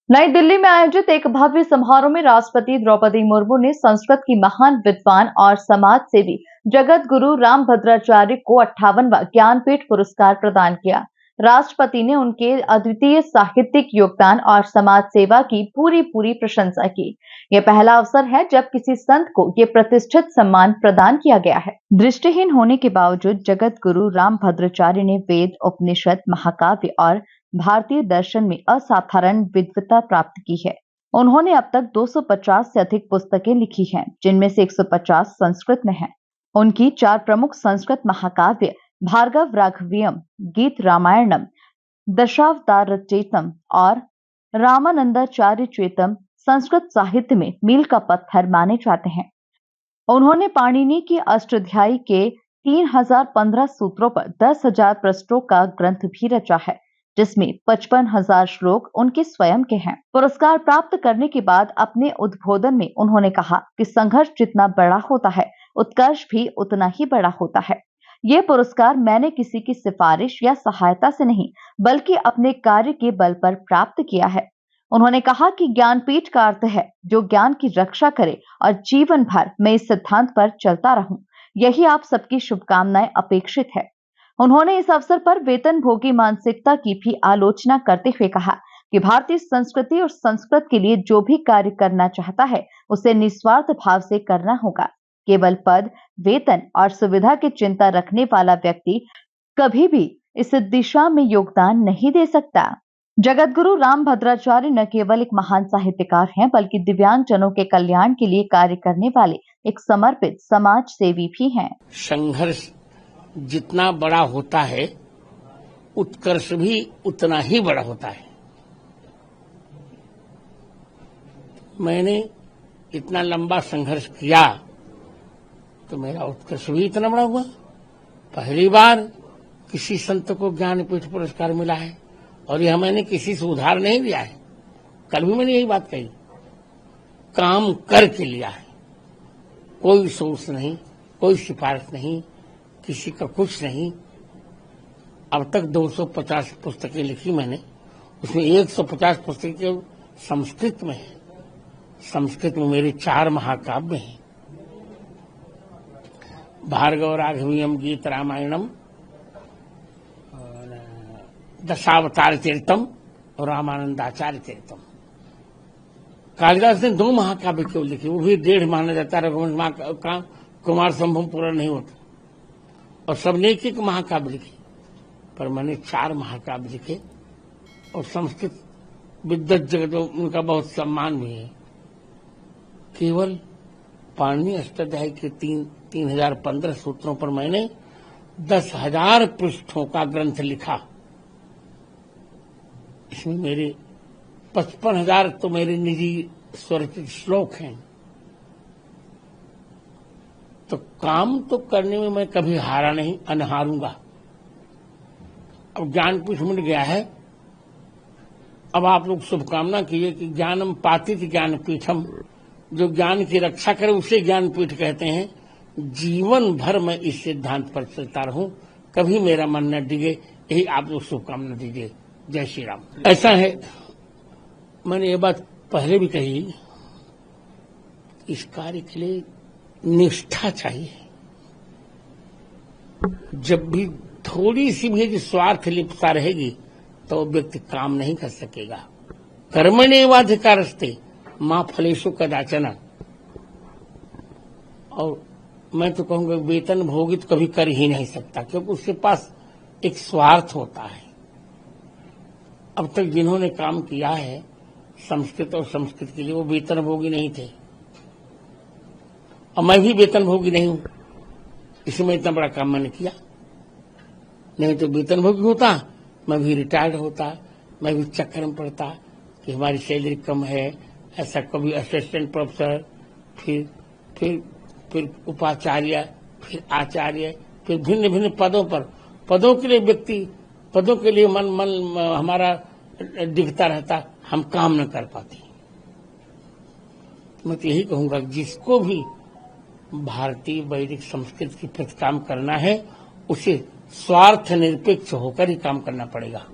नई दिल्ली में आयोजित एक भव्य समारोह में राष्ट्रपति द्रौपदी मुर्मू ने संस्कृत की महान विद्वान और समाज सेवी जगत गुरु रामभद्राचार्य को 58वां ज्ञानपीठ पुरस्कार प्रदान किया। राष्ट्रपति ने उनके अद्वितीय साहित्यिक योगदान और समाज सेवा की पूरी प्रशंसा की। यह पहला अवसर है जब किसी संत को ये प्रतिष्ठित सम्मान प्रदान किया गया है। दृष्टिहीन होने के बावजूद जगत गुरु रामभद्राचार्य ने वेद, उपनिषद, महाकाव्य और भारतीय दर्शन में असाधारण विद्वता प्राप्त की है। उन्होंने अब तक 250 से अधिक पुस्तकें लिखी हैं, जिनमें से 150 संस्कृत में हैं। उनकी 4 प्रमुख संस्कृत महाकाव्य भार्गव राघवियम, गीत रामायणम, दशावतारचरितम और रामानंदाचार्य चरितम संस्कृत साहित्य में मील का पत्थर माने जाते हैं। उन्होंने पाणिनि की अष्टाध्यायी के 3015 सूत्रों पर 10,000 पृष्ठों का ग्रंथ भी रचा है, जिसमें 55,000 श्लोक उनके स्वयं के हैं। पुरस्कार प्राप्त करने के बाद अपने उद्बोधन में उन्होंने कहा कि संघर्ष जितना बड़ा होता है, उत्कर्ष भी उतना ही बड़ा होता है। ये पुरस्कार मैंने किसी की सिफारिश या सहायता से नहीं, बल्कि अपने कार्य के बल पर प्राप्त किया है। उन्होंने कहा कि ज्ञानपीठ का अर्थ है जो ज्ञान की रक्षा करे और जीवन भर मैं इस सिद्धांत पर चलता रहूं। यही आप सबकी शुभकामनाएं अपेक्षित है। उन्होंने इस अवसर पर वेतन भोगी मानसिकता की भी आलोचना करते हुए कहा कि भारतीय संस्कृति और संस्कृत के लिए जो भी कार्य करना चाहता है, उसे निस्वार्थ भाव से करना होगा। केवल पद, वेतन और सुविधा की चिंता रखने वाला व्यक्ति कभी भी इस दिशा में योगदान नहीं दे सकता। जगत गुरु रामभद्राचार्य न केवल एक महान साहित्यकार हैं, बल्कि दिव्यांगजनों के कल्याण के लिए कार्य करने वाले एक समर्पित समाज सेवी भी हैं। संघर्ष जितना बड़ा होता है, उत्कर्ष भी उतना ही बड़ा होता है। मैंने इतना लंबा संघर्ष किया तो मेरा उत्कर्ष भी इतना बड़ा हुआ। पहली बार किसी संत को ज्ञानपीठ पुरस्कार मिला है और यह मैंने किसी से उधार नहीं लिया है। कल भी मैंने यही बात कही, काम करके लिया है। कोई सोच नहीं, कोई सिफारिश नहीं, किसी का कुछ नहीं। अब तक 250 पुस्तकें लिखी मैंने, उसमें 150 पुस्तकें संस्कृत में है। संस्कृत में मेरे 4 महाकाव्य हैं, भार्गव राघवियम, गीत रामायणम, दशावतार चरितम और रामानंदाचार्य चरितम। कालिदास ने 2 महाकाव्य क्यों लिखे, वो भी 1.5 माना जाता है। रघुवंश का कुमार संभव पूरा नहीं होता, और सबने एक महाकाव्य लिखे, पर मैंने 4 महाकाव्य लिखे। और संस्कृत विद्वत जगत में उनका बहुत सम्मान भी है। केवल पाणिनि अष्टाध्यायी के 3015 सूत्रों पर मैंने 10,000 पृष्ठों का ग्रंथ लिखा। इसमें मेरे 55,000 तो मेरे निजी स्वरचित श्लोक हैं। तो काम तो करने में मैं कभी हारा नहीं, अनहारूंगा। अब ज्ञानपीठ मिल गया है। अब आप लोग शुभकामना कीजिए कि ज्ञानम पातित ज्ञानपीठम, जो ज्ञान की रक्षा करे उसे ज्ञानपीठ कहते हैं। जीवन भर मैं इस सिद्धांत पर चलता रहूं, कभी मेरा मन न डिगे, यही आप लोग शुभकामना दीजिए। जय श्री राम। ऐसा है, मैंने ये बात पहले भी कही, इस कार्य के लिए निष्ठा चाहिए। जब भी थोड़ी सी भी स्वार्थ लिप्तता रहेगी तो व्यक्ति काम नहीं कर सकेगा। कर्मण्येवाधिकारस्ते मां फलेषु कदाचन। और मैं तो कहूंगा वेतन भोगी तो कभी कर ही नहीं सकता, क्योंकि उसके पास एक स्वार्थ होता है। अब तक जिन्होंने काम किया है संस्कृत और संस्कृत के लिए, वो वेतन भोगी नहीं थे, और मैं भी वेतन भोगी नहीं हूं। इसमें इतना बड़ा काम मैंने किया। नहीं तो वेतन भोगी होता, मैं भी रिटायर्ड होता, मैं भी चक्कर में पड़ता कि हमारी सैलरी कम है। ऐसा कभी असिस्टेंट प्रोफेसर, फिर उपाचार्य, फिर आचार्य, फिर भिन्न भिन्न पदों के लिए व्यक्ति, पदों के लिए मन हमारा दिखता रहता, हम काम न कर पाते। मैं तो यही कहूंगा, जिसको भी भारतीय वैदिक संस्कृत के प्रति काम करना है, उसे स्वार्थ निरपेक्ष होकर ही काम करना पड़ेगा।